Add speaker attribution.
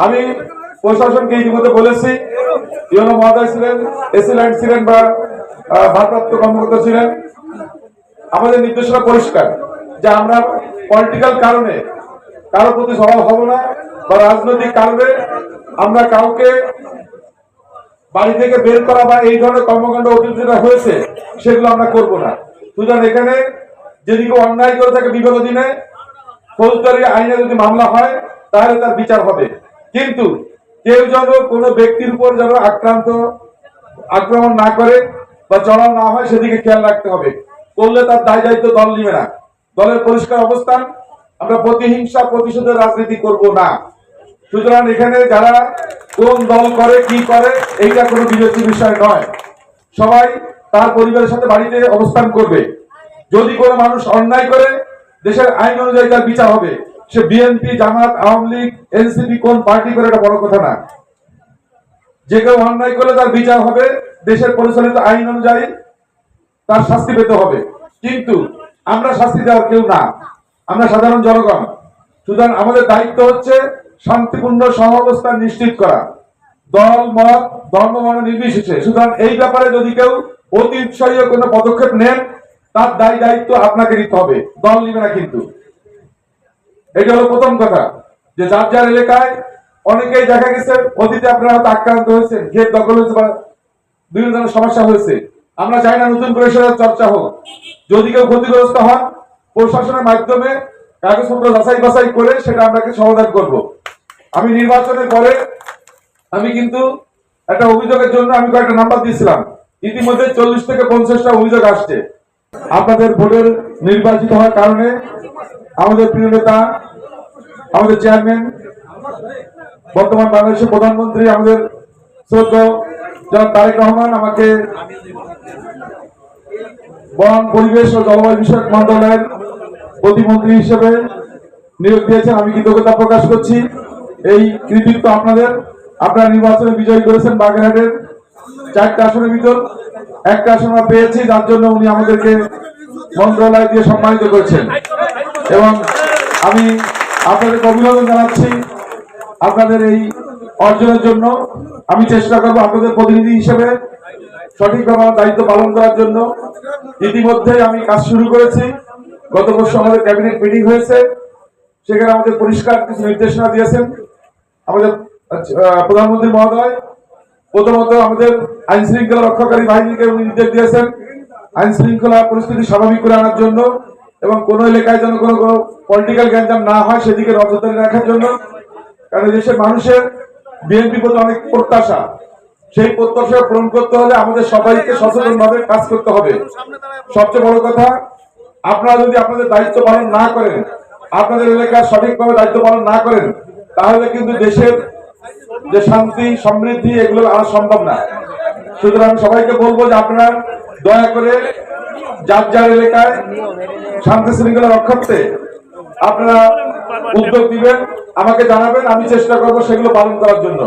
Speaker 1: আমি প্রশাসনকে ইতিমধ্যে বলেছি, ইউনো মহোদয় ছিলেন, এসি লাইন ছিলেন বা ভারপ্রাপ্ত কর্মকর্তা ছিলেন, আমাদের নির্দেশনা পরিষ্কার যে আমরা পলিটিক্যাল কারণে কারো প্রতি সরব হব না বা রাজনৈতিক কারণে আমরা কাউকে বাড়ি থেকে বের করা বা এই ধরনের কর্মকাণ্ড অতীতে হয়েছে সেগুলো আমরা করব না। সুতরাং এখানে যদি কেউ অন্যায় করে থাকে বিগত দিনে ফৌজদারি আইনে যদি মামলা হয় তাহলে তার বিচার হবে, কিন্তু কেউ যেন কোনো ব্যক্তির উপর যেন আক্রমণ না করে বা চড়াও না হয় সেদিকে খেয়াল রাখতে হবে। করলে তার দায় দায়িত্ব দল নিবে না। দলের পরিষ্কার অবস্থান, আমরা প্রতিহিংসা প্রতিশোধের রাজনীতি করব না। সুতরাং এখানে যারা কোন দল করে কি করে এইটা কোনো বিবেচ্য বিষয় নয়। সবাই তার পরিবারের সাথে বাড়িতে অবস্থান করবে। যদি কোনো মানুষ অন্যায় করে দেশের আইন অনুযায়ী তার বিচার হবে। সে বিএনপি, জামাত, আওয়ামী লীগ, এনসিপি কোন পার্টি করে এটা বড় কথা না। যে কেউ অন্যায় করলে তার বিচার হবে, দেশের পরিচালিত আইন অনুযায়ী তার শাস্তি পেতে হবে। কিন্তু আমরা শাস্তি দেওয়ার কেউ না, আমরা সাধারণ জনগণ। সুতরাং আমাদের দায়িত্ব হচ্ছে শান্তিপূর্ণ সহাবস্থান নিশ্চিত করা, দল মত ধর্ম বর্ণ নির্বিশেষে। সুতরাং এই ব্যাপারে যদি কেউ অতি উৎসাহী কোনো পদক্ষেপ নেন তার দায় দায়িত্ব আপনাকে নিতে হবে, দল নিবে না। কিন্তু এটা হলো প্রথম কথা, যে যার যার এলাকায় অনেকেই দেখা গেছে অতীতে আপনারা হয়তো আক্রান্ত হয়েছেন, ক্ষেত দখল হয়েছে বা বিভিন্ন ধরনের সমস্যা হয়েছে। আমরা চাই না নতুন করে সেটা চর্চা হোক। যদি কেউ ক্ষতিগ্রস্ত হন প্রশাসনের মাধ্যমে কাগজপত্র যাচাই বাছাই করে সেটা আমরা সমাধান করব। আমি নির্বাচনের পরে আমি কিন্তু একটা অভিযোগের জন্য আমি কয়েকটা নাম্বার দিয়েছিলাম, ইতিমধ্যে 40 থেকে 50টা অভিযোগ আসছে। আপনাদের ভোটের নির্বাচিত হওয়ার কারণে আমাদের প্রিয় নেতা, আমাদের চেয়ারম্যান, বর্তমান বাংলাদেশের প্রধানমন্ত্রী আমাদের শ্রদ্ধেয় জনাব তারেক রহমান আমাকে বন, পরিবেশ ও জলবায়ু বিষয়ক মন্ত্রণালয়ের প্রতিমন্ত্রী হিসেবে নিয়োগ দিয়েছেন। আমি কৃতজ্ঞতা প্রকাশ করছি। এই কৃতিত্ব আপনাদের। আপনারা নির্বাচনে বিজয়ী করেছেন। বাগেরহাটের 4টা আসনের ভিতর 1টা আসন আমরা পেয়েছি, যার জন্য উনি আমাদেরকে মন্ত্রণালয় দিয়ে সম্মানিত করেছেন এবং আমি আপনাদেরকে অভিনন্দন জানাচ্ছি আপনাদের এই অর্জনের জন্য। আমি চেষ্টা করব আপনাদের প্রতিনিধি হিসেবে সঠিকভাবে দায়িত্ব পালন করার জন্য। ইতিমধ্যে আমি কাজ শুরু করেছি। গত বছর আমাদের ক্যাবিনেট মিটিং হয়েছে, সেখানে আমাদের পরিষ্কার কিছু নির্দেশনা দিয়েছেন আমাদের প্রধানমন্ত্রী মহোদয়। প্রথমত আমাদের আইন শৃঙ্খলা রক্ষাকারী বাহিনীকে উনি নির্দেশ দিয়েছেন আইন শৃঙ্খলা পরিস্থিতি স্বাভাবিক করে আনার জন্য এবং কোন এলাকায় যেন কোনো পলিটিক্যাল গ্যাঞ্জাম না হয় সেদিকে নজরদারি রাখার জন্য। কারণ দেশের মানুষের বিএনপি প্রতি অনেক প্রত্যাশা, সেই প্রত্যাশা পূরণ করতে হলে আমাদের সবাইকে সচেতন ভাবে কাজ করতে হবে। সবচেয়ে বড় কথা, আপনারা যদি আপনাদের দায়িত্ব পালন না করেন, আপনাদের এলাকার সঠিকভাবে দায়িত্ব পালন না করেন, তাহলে কিন্তু দেশের যে শান্তি সমৃদ্ধি এগুলো আনা সম্ভব না। সুতরাং সবাইকে বলবো যে আপনারা দয়া করে যার যার এলাকায় শান্তি শৃঙ্খলা রক্ষার্থে আপনারা উদ্যোগ দিবেন, আমাকে জানাবেন, আমি চেষ্টা করবো সেগুলো পালন করার জন্য।